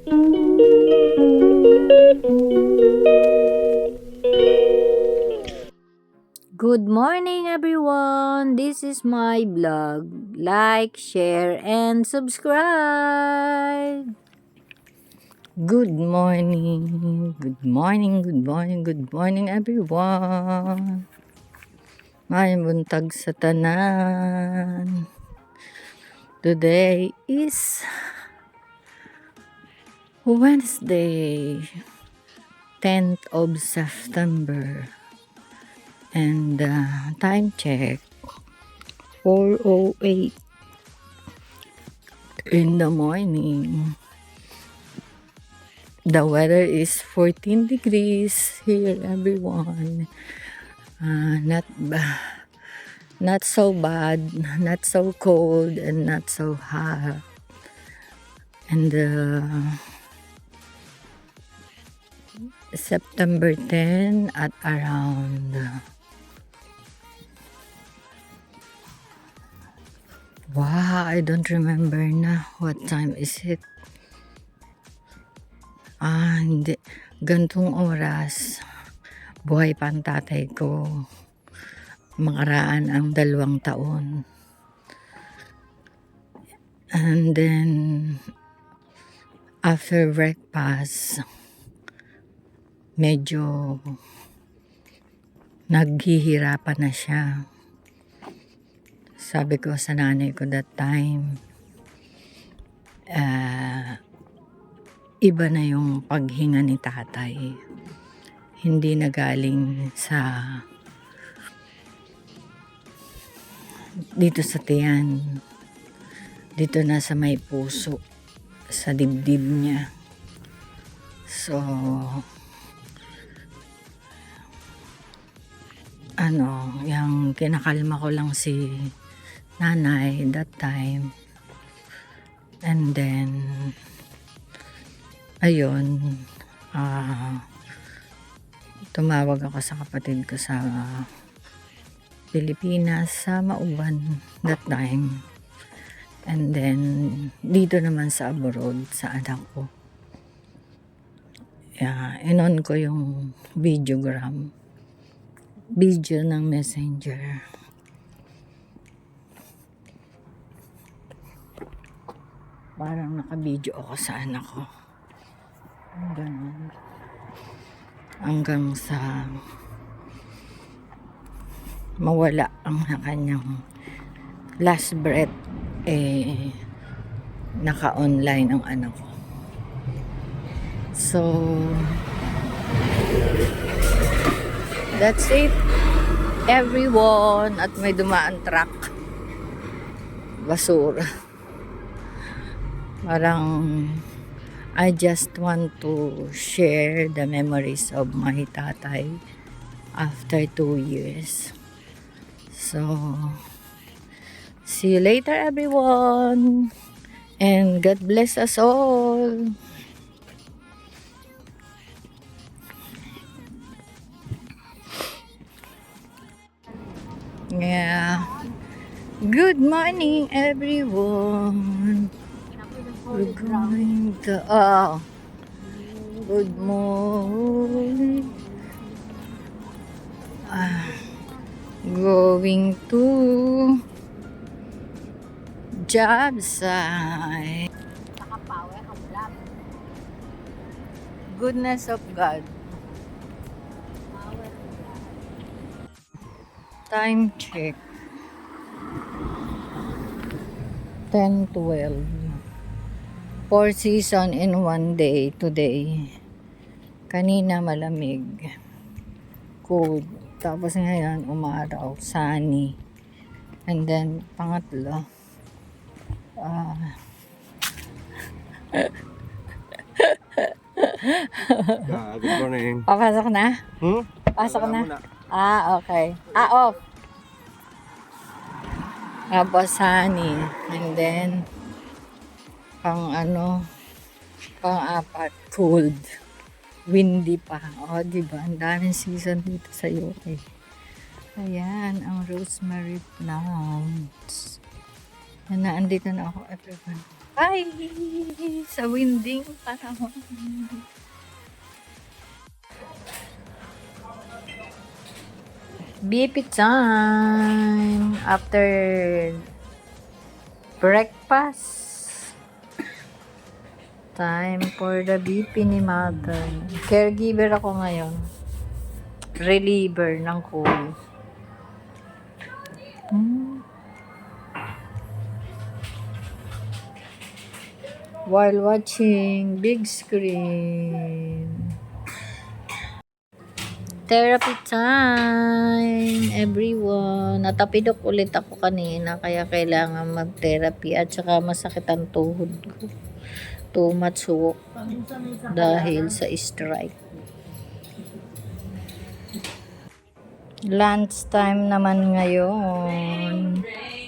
Good morning, everyone. This is my vlog. Like, share, and subscribe. Good morning. Good morning. Good morning. Good morning, everyone. May buntag sa tanan. Today is Wednesday, 10th of September. And time check, 4:08 in the morning. The weather is 14 degrees here, everyone. Not so bad, not so cold, and not so hot. And September 10 at around wow, I don't remember na what time is it. Hindi. Gantong oras, buhay pa ang tatay ko. Makaraan ang 2 taon. And then, after breakfast, medyo naghihirapan na siya. Sabi ko sa nanay ko that time, iba na yung paghinga ni tatay. Hindi na galing sa dito sa tiyan. Dito na sa may puso, sa dibdib niya. So, yung kinakalma ko lang si nanay that time. And then, ayun, tumawag ako sa kapatid ko sa Pilipinas, sa Mauban that time. And then, dito naman sa abroad, sa anak ko. Inon ko yung video ng messenger. Parang naka-video ako sa anak ko. Ganun. Hanggang sa mawala ang kanyang last breath, naka-online ang anak ko. So, that's it, everyone. At may dumaan truck, basura. Parang I just want to share the memories of my tatay after 2 years. So, see you later, everyone. And God bless us all. Yeah. Good morning, everyone. We're going to, good morning. Going to job site. Goodness of God. Time check. 10:12. 4 season in 1 day today. Kanina malamig, cold. Tapos ngayon umaraw, sunny. And then pangatlo, good morning. papasok na? Pasok na? Okay. Off. Tapos sunny. And then pang-apat, cold. Windy pa. Diba? Ang daming season dito sa UK. Ayan, ang rosemary plants. Andito na ako, everyone. Ay, sa winding panahon. BP time after breakfast. Time for the BP ni mother. Caregiver ako ngayon. Reliever ng cool. While watching big screen. Therapy time, everyone. Natapidok ulit ako kanina, kaya kailangan mag-therapy at saka masakit ang tuhod ko. Too much work dahil sa strike. Lunch time naman ngayon.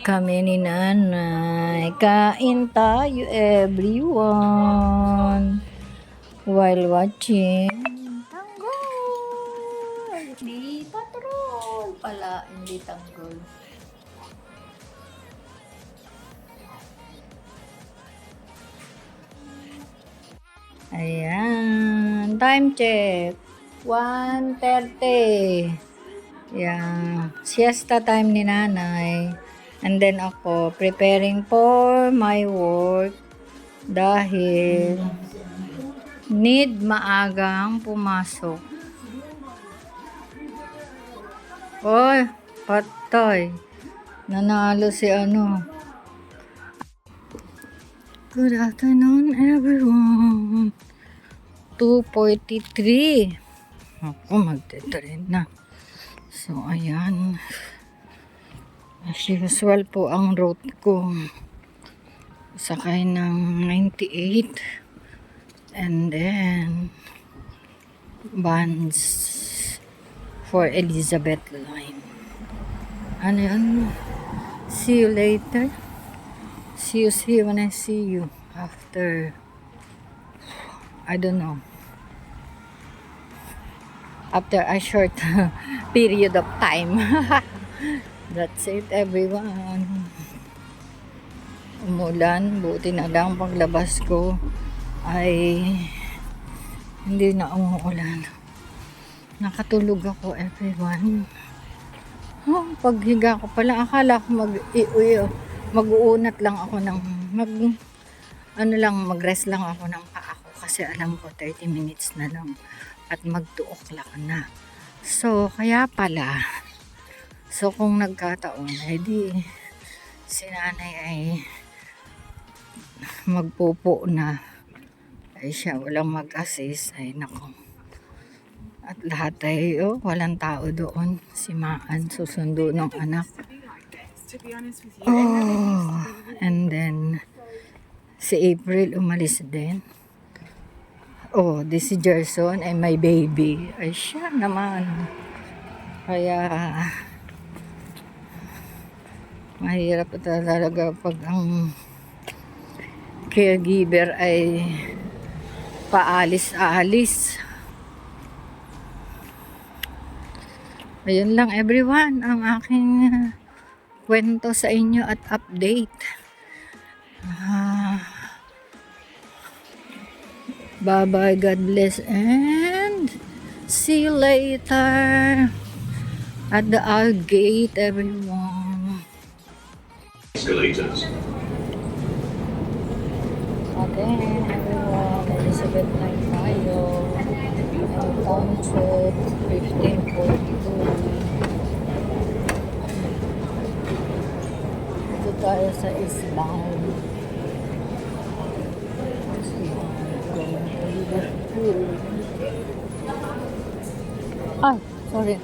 Kami ni nanay. Kain tayo, everyone. While watching Di patrol pala, hindi tanggol. Ayan. Time check. 1:30. Ayan. Siesta time ni nanay. And then ako, preparing for my work. Dahil need maagang pumasok. Oy, patay. Nanalo si ano. Good afternoon, everyone. 2:43. Ako, magte-train na. So, ayan. As usual po ang route ko. Sakay ng 98. And then, Vans for Elizabeth Line. Ano yun? See you later. See you when I see you. After, I don't know. After a short period of time. That's it, everyone. Umulan. Buti na lang paglabas ko ay hindi na umuulan. Nakatulog ako, everyone. Oh, paghiga ko pala, akala ko mag-uunat lang ako ng mag-rest lang ako ng paa ko kasi alam ko 30 minutes na lang at mag-2 o'clock na. So, kaya pala. So, kung nagkataon, edi si nanay ay magpupo na. Ay siya, walang mag-assist. Ay, nako. At lahat ay, walang tao doon. Si Maan, susundo ng anak. Oh, and then, si April umalis din. Oh, this si Gerson ay may baby. Ay, siya naman. Kaya, mahirap talaga pag ang caregiver ay paalis-alis. Ayun lang, everyone, ang aking kwento sa inyo at update. Bye-bye, God bless, and see you later at the gate, everyone. Escalators. Again, everyone, Elizabeth Line tayo. And township 1542. Dito tayo sa Island. Ay, sorry.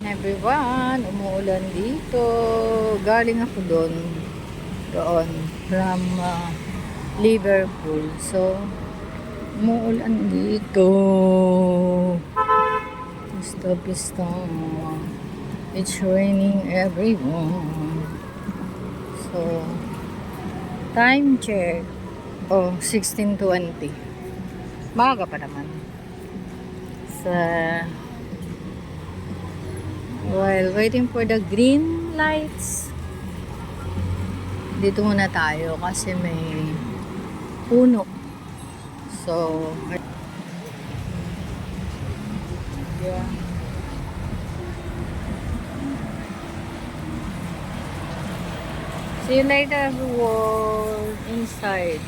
Everyone, umuulan dito. Galing ako doon from Liverpool. So, umuulan dito. Pista. It's raining everyone. So, time check. 16:20. Maaga pa naman. Sa While waiting for the green lights, dito muna tayo kasi may puno. So, yeah. See you later, everyone, inside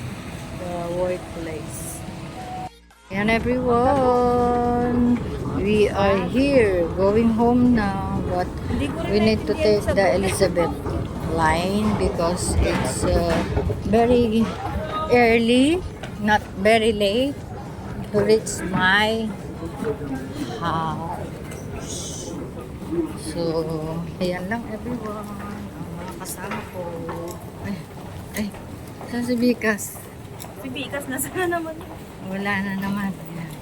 the workplace. And everyone, we are here, going home now, but we need to take the Elizabeth line because it's very early, not very late, to reach my house. So, ayan lang everyone, ang mga kasama ko. Ay, saan si Bikas? Si Bikas, nasa na naman? Wala na naman. Ayan.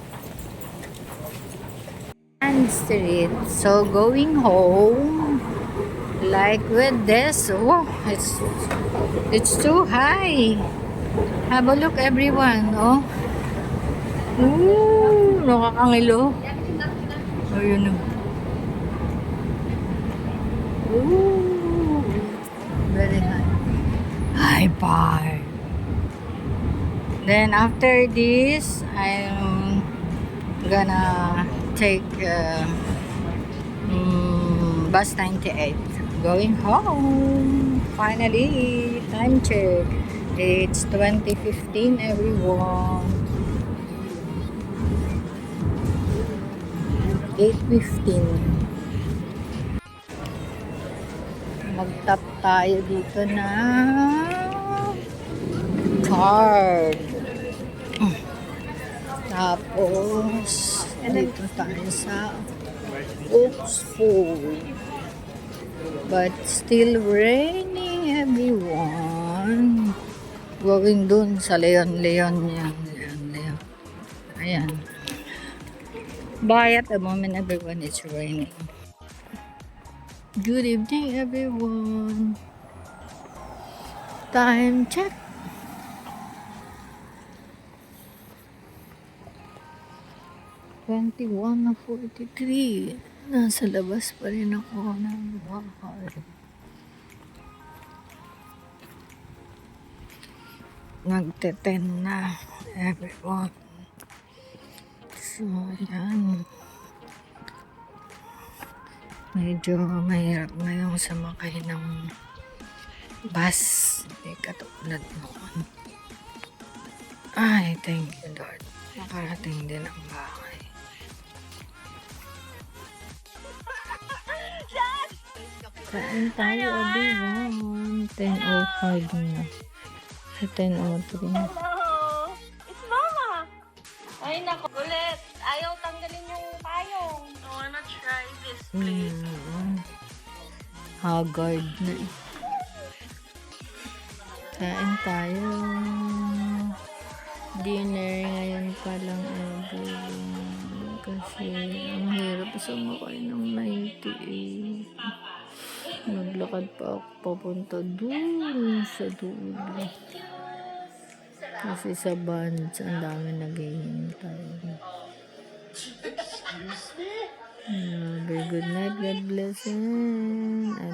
And street. So, going home. Like with this. Oh, it's too high. Have a look everyone. Oh. Ooh, nakakangilo. Ayun na. Ooh, very high. High bar. Then after this, I'm gonna take bus 98. Going home. Finally, time check. It's 20:15, everyone. 8:15. Mag-tap tayo dito na card. Tapos, dito tayo sa Oxford. But still raining, everyone. Going dun sa Leon. Yan. Ayan. But at the moment, everyone, it's raining. Good evening, everyone. Time check. Twenty-one na 43. Nasa labas pa rin ako ng bahay. Nagte-10 na, everyone. So, yan. Medyo mahirap ngayon sumakay ng bus. Hindi katulad noon. Ay, thank you, Lord. Nakarating din ang bahay. Kain tayo, everyone. 10:05 na. Sa 10:03 na. Hello! It's Mama! Ay, nako. Ulit, ayaw tanggalin yung payong. I wanna try this, please. Haggard na. Kain tayo. Dinner ngayon pa lang, everyone. Kasi ang hirap sumakay ng 98. Naglakad pa ako papunta dun sa dulo. Kasi sa Bands, ang dami naghihintay. Good night, God bless, and I